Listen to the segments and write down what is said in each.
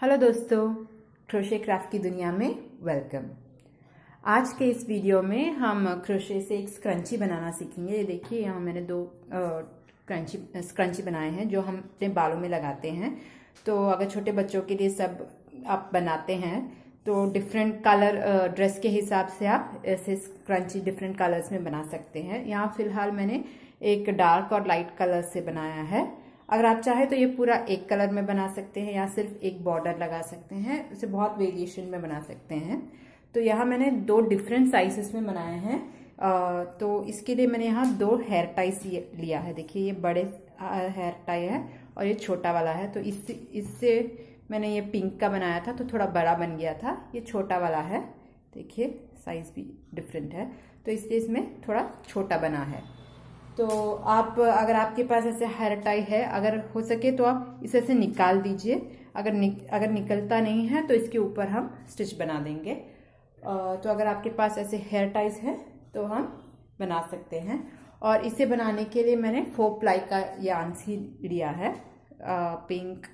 Hello दोस्तों, crochet craft की दुनिया में वेलकम। आज के इस वीडियो में हम क्रोशे से एक स्क्रंची बनाना सीखेंगे। ये देखिए, यहाँ मैंने दो स्क्रंची बनाए हैं जो हम अपने बालों में लगाते हैं। तो अगर छोटे बच्चों के लिए सब आप बनाते हैं तो डिफरेंट कलर ड्रेस के हिसाब से आप ऐसे स्क्रंची डिफरेंट कलर्स में बना सकते हैं। यहाँ फिलहाल मैंने एक डार्क और लाइट कलर से बनाया है। अगर आप चाहें तो ये पूरा एक कलर में बना सकते हैं या सिर्फ एक बॉर्डर लगा सकते हैं। इसे बहुत वेरिएशन में बना सकते हैं। तो यहाँ मैंने दो डिफरेंट साइजेस में बनाए हैं। तो इसके लिए मैंने यहाँ दो हेयर टाइस लिया है। देखिए, ये बड़े हेयर टाई है और ये छोटा वाला है। तो इससे मैंने ये पिंक का बनाया था तो थोड़ा बड़ा बन गया था। ये छोटा वाला है, देखिए साइज भी डिफरेंट है तो इसलिए इसमें थोड़ा छोटा बना है। तो आप अगर आपके पास ऐसे हेयर टाई है, अगर हो सके तो आप इसे से निकाल दीजिए। अगर निकलता नहीं है तो इसके ऊपर हम स्टिच बना देंगे। तो अगर आपके पास ऐसे हेयर टाइज है तो हम बना सकते हैं। और इसे बनाने के लिए मैंने 4 प्लाई का यार्न ही लिया है। Pink,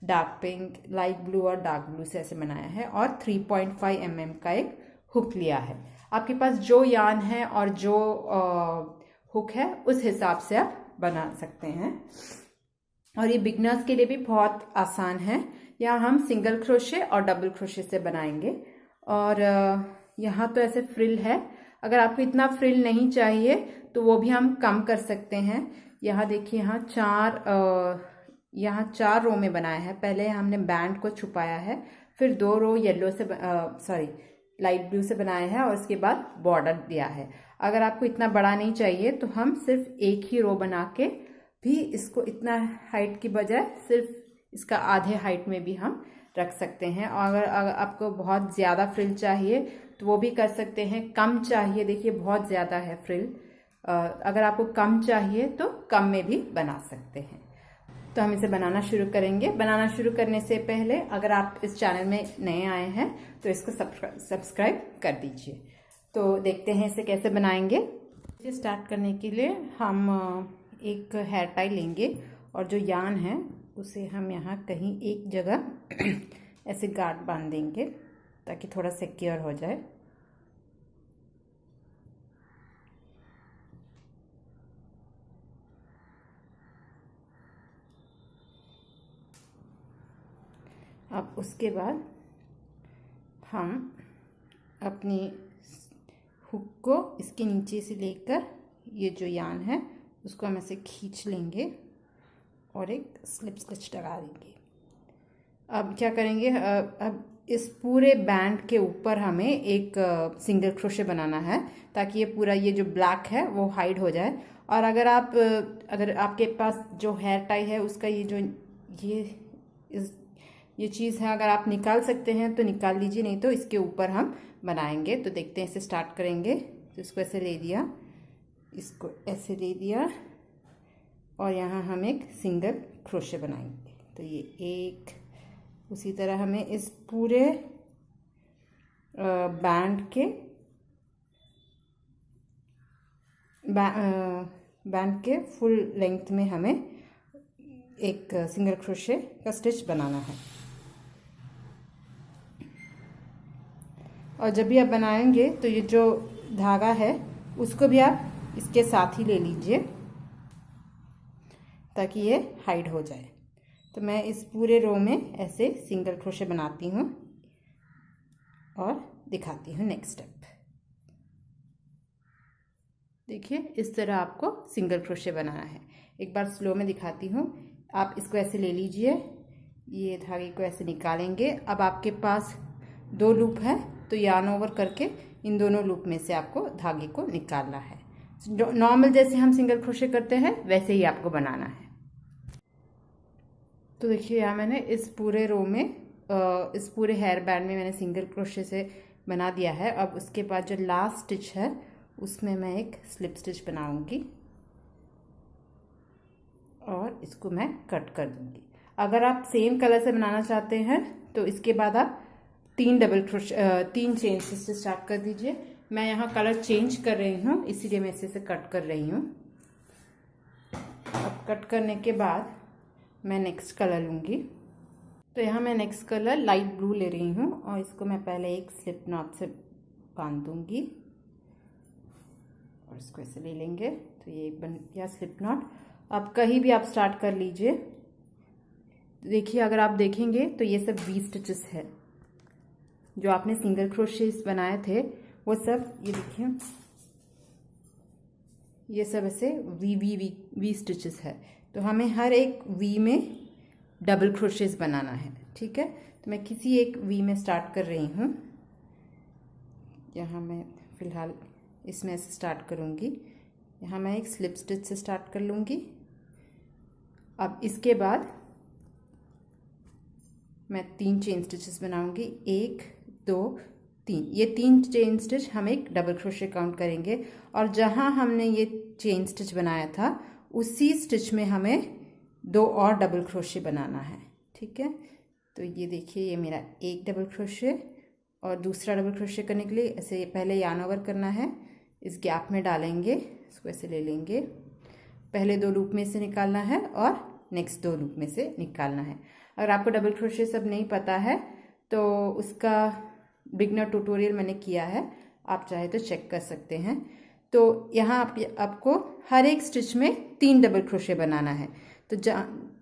dark pink, light blue और डार्क ब्लू से ऐसे बनाया है। और 3.5 mm का एक हुक लिया है। आपके पास जो यार्न है और जो हुक है उस हिसाब से आप बना सकते हैं। और ये बिगनर्स के लिए भी बहुत आसान है। यहाँ हम सिंगल क्रोशे और डबल क्रोशे से बनाएंगे। और यहाँ तो ऐसे फ्रिल है। अगर आपको इतना फ्रिल नहीं चाहिए तो वो भी हम कम कर सकते हैं। यहाँ देखिए, यहाँ चार रो में बनाया है। पहले हमने बैंड को छुपाया है, फिर 2 रो येलो से लाइट ब्लू से बनाया है और उसके बाद बॉर्डर दिया है। अगर आपको इतना बड़ा नहीं चाहिए तो हम सिर्फ एक ही रो बना के भी इसको इतना हाइट की बजाय सिर्फ इसका आधे हाइट में भी हम रख सकते हैं। और अगर आपको बहुत ज़्यादा फ्रिल चाहिए तो वो भी कर सकते हैं। कम चाहिए, देखिए बहुत ज़्यादा है फ्रिल। अगर आपको कम चाहिए तो कम में भी बना सकते हैं। तो हम इसे बनाना शुरू करेंगे। बनाना शुरू करने से पहले अगर आप इस चैनल में नए आए हैं तो इसको सब्सक्राइब कर दीजिए। तो देखते हैं इसे कैसे बनाएंगे। इसे स्टार्ट करने के लिए हम एक हेयर टाई लेंगे और जो यार्न है उसे हम यहाँ कहीं एक जगह ऐसे गांठ बांध देंगे ताकि थोड़ा सिक्योर हो जाए। अब उसके बाद हम अपनी हुक को इसके नीचे से लेकर ये जो यार्न है उसको हम ऐसे खींच लेंगे और एक स्लिप स्टिच लगा देंगे। अब क्या करेंगे, अब इस पूरे बैंड के ऊपर हमें एक सिंगल क्रोशे बनाना है ताकि ये पूरा ये जो ब्लैक है वो हाइड हो जाए। और अगर आपके पास जो हेयर टाई है उसका ये चीज़ है, अगर आप निकाल सकते हैं तो निकाल लीजिए, नहीं तो इसके ऊपर हम बनाएंगे। तो देखते हैं, इसे स्टार्ट करेंगे। तो इसको ऐसे ले दिया, इसको ऐसे ले दिया और यहाँ हम एक सिंगल क्रोशे बनाएंगे। तो ये एक, उसी तरह हमें इस पूरे बैंड के फुल लेंथ में हमें एक सिंगल क्रोशे का स्टिच बनाना है। और जब भी आप बनाएंगे तो ये जो धागा है उसको भी आप इसके साथ ही ले लीजिए ताकि ये हाइड हो जाए। तो मैं इस पूरे रो में ऐसे सिंगल क्रोशे बनाती हूँ और दिखाती हूँ नेक्स्ट स्टेप। देखिए, इस तरह आपको सिंगल क्रोशे बनाना है। एक बार स्लो में दिखाती हूँ। आप इसको ऐसे ले लीजिए, ये धागे को ऐसे निकालेंगे। अब आपके पास 2 लूप है तो यार्न ओवर करके इन दोनों लूप में से आपको धागे को निकालना है। नॉर्मल जैसे हम सिंगल क्रोशे करते हैं वैसे ही आपको बनाना है। तो देखिए, यहाँ मैंने इस पूरे रो में इस पूरे हेयर बैंड में मैंने सिंगल क्रोशे से बना दिया है। अब उसके बाद जो लास्ट स्टिच है उसमें मैं एक स्लिप स्टिच बनाऊंगी और इसको मैं कट कर दूंगी। अगर आप सेम कलर से बनाना चाहते हैं तो इसके बाद आप 3 चेन से स्टार्ट कर दीजिए। मैं यहाँ कलर चेंज कर रही हूँ इसीलिए मैं इसे कट कर रही हूँ। अब कट करने के बाद मैं नेक्स्ट कलर लूँगी। तो यहाँ मैं नेक्स्ट कलर लाइट ब्लू ले रही हूँ और इसको मैं पहले एक स्लिप नॉट से बांध दूँगी और इसको ऐसे ले लेंगे। तो ये बन गया स्लिप नॉट। अब कहीं भी आप स्टार्ट कर लीजिए। देखिए, अगर आप देखेंगे तो ये सब वी स्टिचेस है। जो आपने सिंगल क्रोशेस बनाए थे वो सब, ये देखिए, ये सब ऐसे V V V V stitches है। तो हमें हर एक वी में डबल क्रोशेस बनाना है, ठीक है। तो मैं किसी एक वी में स्टार्ट कर रही हूँ। यहाँ मैं फ़िलहाल इसमें से स्टार्ट करूँगी। यहाँ मैं एक स्लिप स्टिच से स्टार्ट कर लूँगी। अब इसके बाद मैं 3 चेन स्टिचेस बनाऊँगी, 1 2 3। ये 3 चेन स्टिच हम एक डबल क्रोशे काउंट करेंगे और जहाँ हमने ये चेन स्टिच बनाया था उसी स्टिच में हमें 2 और डबल क्रोशे बनाना है, ठीक है। तो ये देखिए, ये मेरा एक डबल क्रोशे और दूसरा डबल क्रोशे करने के लिए ऐसे पहले यार्न ओवर करना है। इस गैप में डालेंगे, इसको ऐसे ले लेंगे। पहले 2 लूप में से निकालना है और नेक्स्ट 2 लूप में से निकालना है। अगर आपको डबल क्रोशे सब नहीं पता है तो उसका बिगनर ट्यूटोरियल मैंने किया है, आप चाहे तो चेक कर सकते हैं। तो यहाँ आपको हर एक स्टिच में 3 डबल क्रोशे बनाना है। तो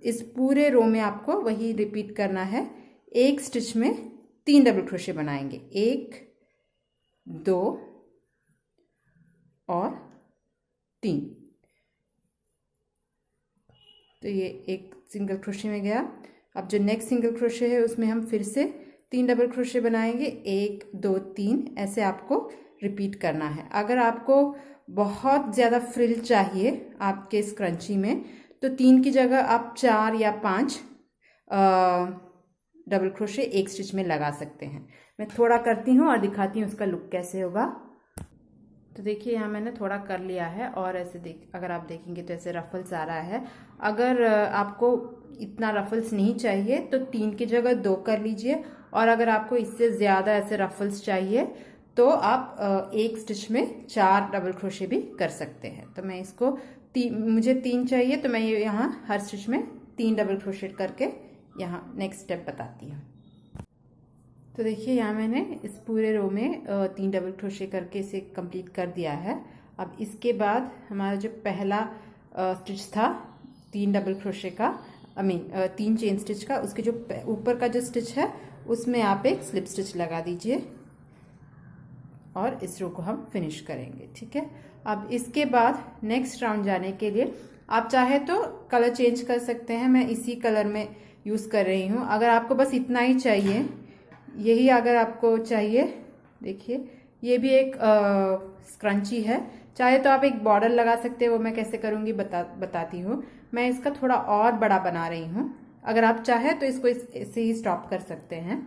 इस पूरे रो में आपको वही रिपीट करना है। एक स्टिच में 3 डबल क्रोशे बनाएंगे, 1 2 और 3। तो ये एक सिंगल क्रोशे में गया। अब जो नेक्स्ट सिंगल क्रोशे है उसमें हम फिर से 3 डबल क्रोशे बनाएंगे, 1 2 3, ऐसे आपको रिपीट करना है। अगर आपको बहुत ज़्यादा फ्रिल चाहिए आपके स्क्रंची में तो 3 की जगह आप 4 या 5 डबल क्रोशे एक स्टिच में लगा सकते हैं। मैं थोड़ा करती हूँ और दिखाती हूँ उसका लुक कैसे होगा। तो देखिए, यहाँ मैंने थोड़ा कर लिया है और ऐसे अगर आप देखेंगे तो ऐसे रफल्स आ रहा है। अगर आपको इतना रफल्स नहीं चाहिए तो 3 की जगह 2 कर लीजिए, और अगर आपको इससे ज़्यादा ऐसे रफल्स चाहिए तो आप एक स्टिच में 4 डबल क्रोशे भी कर सकते हैं। तो मैं इसको मुझे 3 चाहिए तो मैं ये यहाँ हर स्टिच में 3 डबल क्रोशे करके यहाँ नेक्स्ट स्टेप बताती हूँ। तो देखिए, यहाँ मैंने इस पूरे रो में 3 डबल क्रोशे करके इसे कंप्लीट कर दिया है। अब इसके बाद हमारा जो पहला स्टिच था 3 डबल क्रोशे का, 3 चेन स्टिच का, उसके जो ऊपर का जो स्टिच है उसमें आप एक स्लिप स्टिच लगा दीजिए और इस रो को हम फिनिश करेंगे, ठीक है। अब इसके बाद नेक्स्ट राउंड जाने के लिए आप चाहे तो कलर चेंज कर सकते हैं। मैं इसी कलर में यूज़ कर रही हूँ। अगर आपको बस इतना ही चाहिए, यही अगर आपको चाहिए, देखिए ये भी एक स्क्रंची है। चाहे तो आप एक बॉर्डर लगा सकते हैं, वो मैं कैसे करूँगी बताती हूँ। मैं इसका थोड़ा और बड़ा बना रही हूँ। अगर आप चाहे तो इसको इससे ही स्टॉप कर सकते हैं।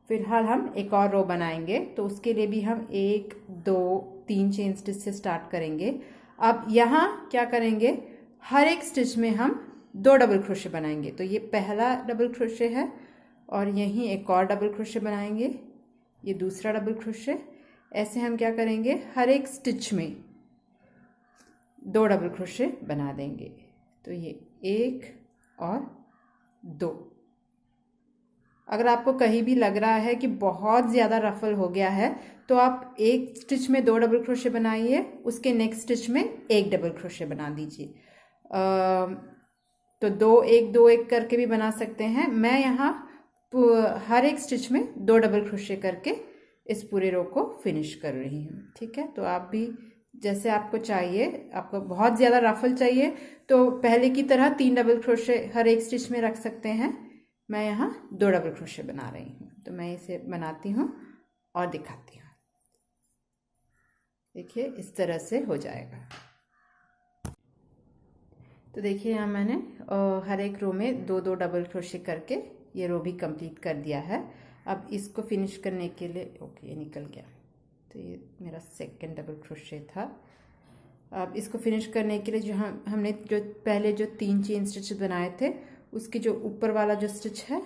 फिलहाल हम एक और रो बनाएंगे, तो उसके लिए भी हम 1 2 3 चेन स्टिच से स्टार्ट करेंगे। अब यहाँ क्या करेंगे, हर एक स्टिच में हम 2 डबल क्रोशे बनाएंगे। तो ये पहला डबल क्रोशे है और यहीं एक और डबल क्रोशे बनाएंगे, ये दूसरा डबल क्रोशे। ऐसे हम क्या करेंगे, हर एक स्टिच में 2 डबल क्रोशे बना देंगे। तो ये 1 और 2। अगर आपको कहीं भी लग रहा है कि बहुत ज़्यादा रफल हो गया है तो आप एक स्टिच में 2 डबल क्रोशे बनाइए, उसके नेक्स्ट स्टिच में 1 डबल क्रोशे बना दीजिए। तो 2 1 2 1 करके भी बना सकते हैं। मैं यहाँ हर एक स्टिच में 2 डबल क्रोशे करके इस पूरे रो को फिनिश कर रही हूँ, ठीक है। तो आप भी जैसे आपको चाहिए, आपको बहुत ज़्यादा रफल चाहिए तो पहले की तरह 3 डबल क्रोशे हर एक स्टिच में रख सकते हैं। मैं यहाँ 2 डबल क्रोशे बना रही हूँ। तो मैं इसे बनाती हूँ और दिखाती हूँ। देखिए, इस तरह से हो जाएगा। तो देखिए, यहाँ मैंने हर एक रो में 2 2 डबल क्रोशे करके ये रो भी कंप्लीट कर दिया है। अब इसको फिनिश करने के लिए, ओके, ये निकल गया। तो ये मेरा सेकंड डबल क्रोशे था। अब इसको फिनिश करने के लिए जो हमने जो पहले जो 3 चेन स्टिच बनाए थे उसके जो ऊपर वाला जो स्टिच है,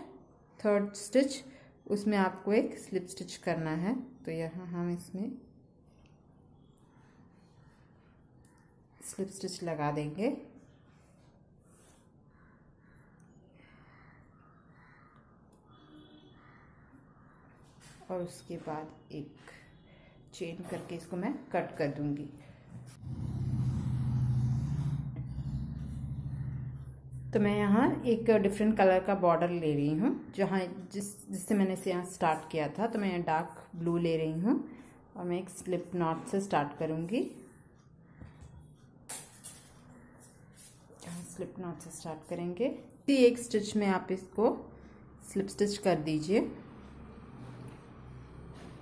थर्ड स्टिच, उसमें आपको एक स्लिप स्टिच करना है। तो यहाँ हम इसमें स्लिप स्टिच लगा देंगे। और उसके बाद एक चेन करके इसको मैं कट कर दूंगी। तो मैं यहाँ एक डिफरेंट कलर का बॉर्डर ले रही हूँ, जहाँ जिससे मैंने इसे यहाँ स्टार्ट किया था। तो मैं यहाँ डार्क ब्लू ले रही हूँ और मैं एक स्लिप नॉट से स्टार्ट करूँगी। स्लिप नॉट से स्टार्ट करेंगे। एक स्टिच में आप इसको स्लिप स्टिच कर दीजिए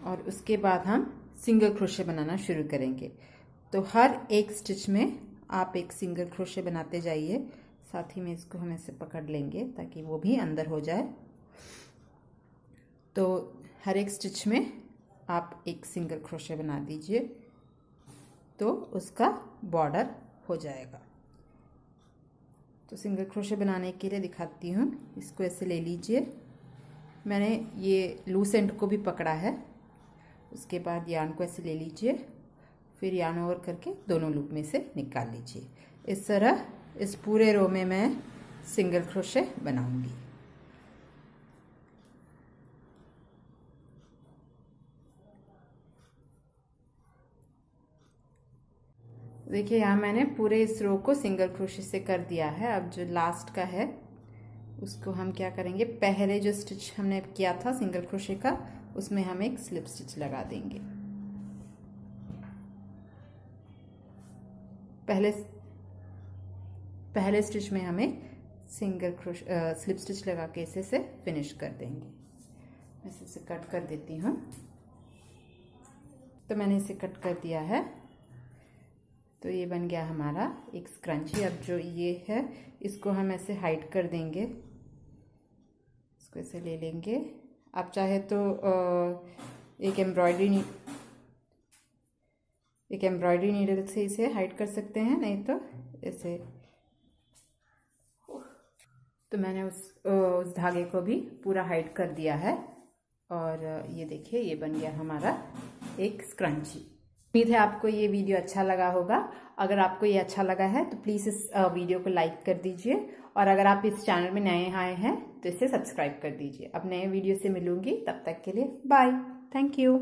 और उसके बाद हम सिंगल क्रोशे बनाना शुरू करेंगे। तो हर एक स्टिच में आप एक सिंगल क्रोशे बनाते जाइए। साथ ही में इसको हम ऐसे पकड़ लेंगे ताकि वो भी अंदर हो जाए। तो हर एक स्टिच में आप एक सिंगल क्रोशे बना दीजिए तो उसका बॉर्डर हो जाएगा। तो सिंगल क्रोशे बनाने के लिए दिखाती हूँ। इसको ऐसे ले लीजिए। मैंने ये लूज एंड को भी पकड़ा है। उसके बाद यार्न को ऐसे ले लीजिए, फिर यार्न ओवर करके दोनों लूप में से निकाल लीजिए। इस तरह इस पूरे रो में मैं सिंगल क्रोशे बनाऊंगी। देखिए यहाँ मैंने पूरे इस रो को सिंगल क्रोशे से कर दिया है। अब जो लास्ट का है उसको हम क्या करेंगे, पहले जो स्टिच हमने किया था सिंगल क्रोशे का, उसमें हम एक स्लिप स्टिच लगा देंगे। पहले स्टिच में हमें सिंगल क्रोशे स्लिप स्टिच लगा के इसे फिनिश कर देंगे। मैं इसे कट कर देती हूँ। तो मैंने इसे कट कर दिया है। तो ये बन गया हमारा एक स्क्रंची। अब जो ये है इसको हम ऐसे हाइड कर देंगे। इसको ऐसे ले लेंगे। आप चाहे तो एक एम्ब्रॉयडरी नीडल से इसे हाइड कर सकते हैं, नहीं तो ऐसे। तो मैंने उस धागे को भी पूरा हाइड कर दिया है और ये देखिए ये बन गया हमारा एक स्क्रंची। उम्मीद है आपको ये वीडियो अच्छा लगा होगा। अगर आपको ये अच्छा लगा है तो प्लीज़ इस वीडियो को लाइक कर दीजिए और अगर आप इस चैनल में नए आए हैं तो इसे सब्सक्राइब कर दीजिए। अब नए वीडियो से मिलूंगी, तब तक के लिए बाय। Thank you.